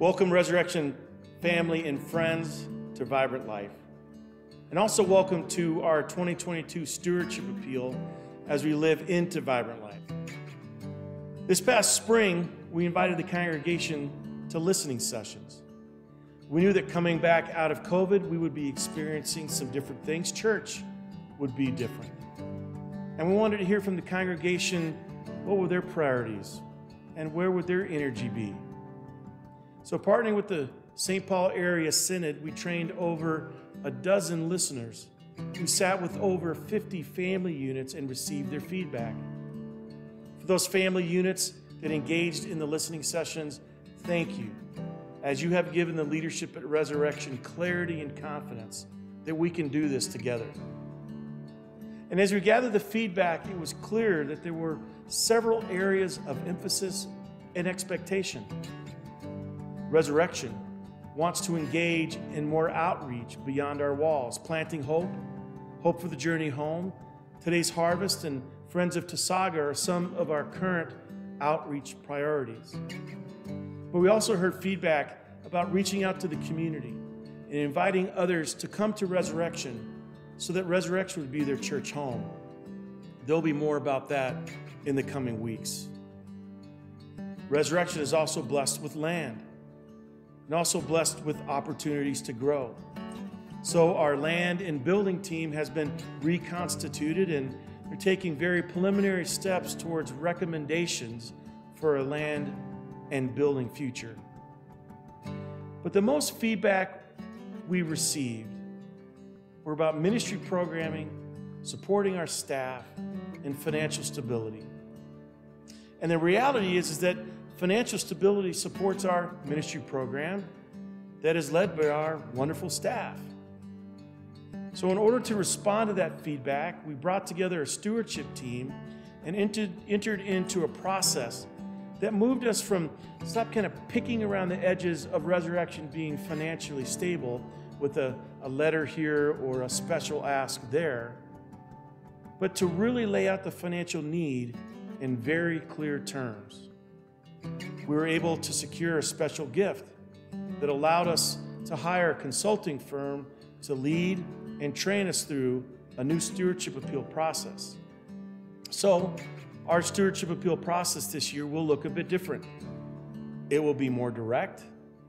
Welcome, Resurrection family and friends, to Vibrant Life. And also welcome to our 2022 Stewardship Appeal as we live into Vibrant Life. This past spring, we invited the congregation to listening sessions. We knew that coming back out of COVID, we would be experiencing some different things. Church would be different. And we wanted to hear from the congregation, what were their priorities and where would their energy be? So partnering with the St. Paul Area Synod, we trained over a dozen listeners who sat with over 50 family units and received their feedback. For those family units that engaged in the listening sessions, thank you, as you have given the leadership at Resurrection clarity and confidence that we can do this together. And as we gathered the feedback, it was clear that there were several areas of emphasis and expectation. Resurrection wants to engage in more outreach beyond our walls, planting hope, hope for the journey home. Today's harvest and Friends of Tasaga are some of our current outreach priorities. But we also heard feedback about reaching out to the community and inviting others to come to Resurrection so that Resurrection would be their church home. There'll be more about that in the coming weeks. Resurrection is also blessed with land and also blessed with opportunities to grow. So our land and building team has been reconstituted, and they're taking very preliminary steps towards recommendations for a land and building future. But the most feedback we received were about ministry programming, supporting our staff, and financial stability. And the reality is that financial stability supports our ministry program that is led by our wonderful staff. So in order to respond to that feedback, we brought together a stewardship team and entered into a process that moved us from stop kind of picking around the edges of Resurrection being financially stable with a letter here or a special ask there, but to really lay out the financial need in very clear terms. We were able to secure a special gift that allowed us to hire a consulting firm to lead and train us through a new stewardship appeal process. So our stewardship appeal process this year will look a bit different. It will be more direct,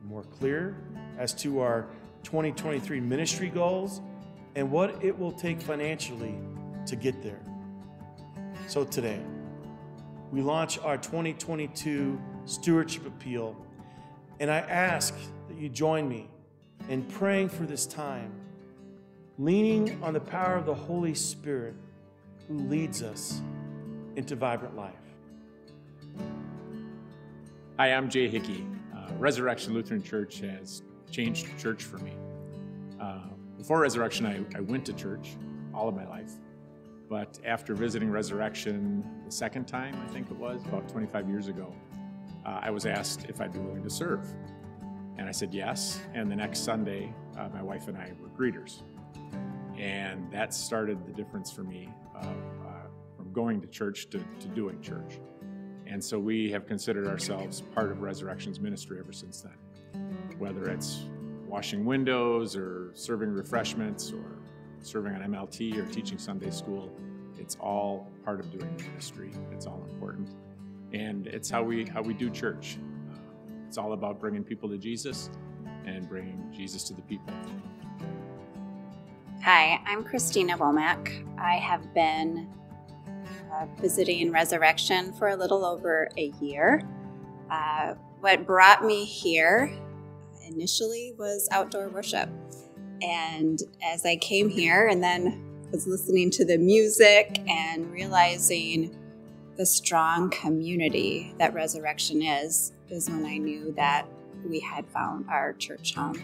more clear as to our 2023 ministry goals and what it will take financially to get there. So today, we launch our 2022 Stewardship Appeal, and I ask that you join me in praying for this time, leaning on the power of the Holy Spirit who leads us into vibrant life. Hi, I'm Jay Hickey. Resurrection Lutheran Church has changed church for me. Before Resurrection, I went to church all of my life. But after visiting Resurrection the second time, I think it was, about 25 years ago, I was asked if I'd be willing to serve. And I said yes. And the next Sunday, my wife and I were greeters. And that started the difference for me from going to church to doing church. And so we have considered ourselves part of Resurrection's ministry ever since then. Whether it's washing windows or serving refreshments or serving on MLT or teaching Sunday school, it's all part of doing the ministry. It's all important. And it's how we do church. It's all about bringing people to Jesus and bringing Jesus to the people. Hi, I'm Christina Womack. I have been visiting Resurrection for a little over a year. What brought me here initially was outdoor worship. And as I came here and then was listening to the music and realizing the strong community that Resurrection is when I knew that we had found our church home.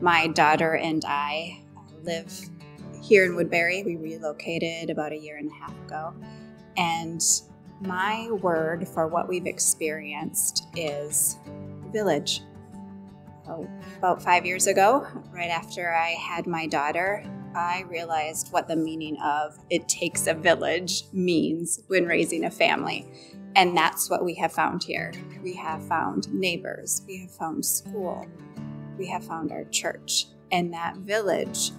My daughter and I live here in Woodbury. We relocated about a year and a half ago. And my word for what we've experienced is village. About 5 years ago, right after I had my daughter, I realized what the meaning of "it takes a village" means when raising a family. And that's what we have found here. We have found neighbors, we have found school, we have found our church, and that village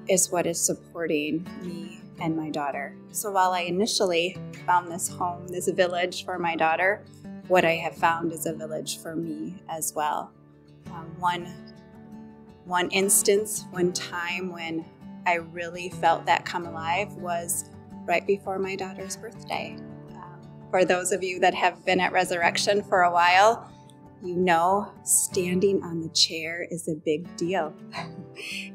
is what is supporting me and my daughter. So while I initially found this home, this village for my daughter, what I have found is a village for me as well. One instance, one time when I really felt that come alive was right before my daughter's birthday. For those of you that have been at Resurrection for a while, you know standing on the chair is a big deal.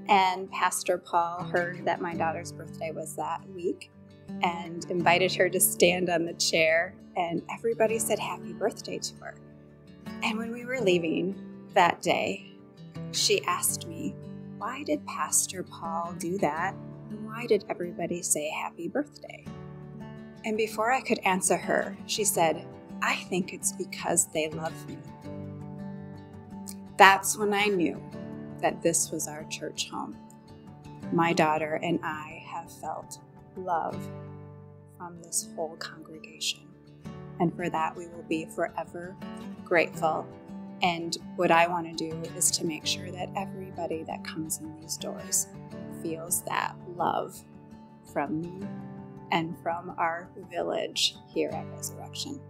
And Pastor Paul heard that my daughter's birthday was that week and invited her to stand on the chair, and everybody said happy birthday to her. And when we were leaving that day, she asked me, why did Pastor Paul do that? And why did everybody say happy birthday? And before I could answer her, she said, I think it's because they love me. That's when I knew that this was our church home. My daughter and I have felt love from this whole congregation. And for that, we will be forever grateful. And what I want to do is to make sure that everybody that comes in these doors feels that love from me and from our village here at Resurrection.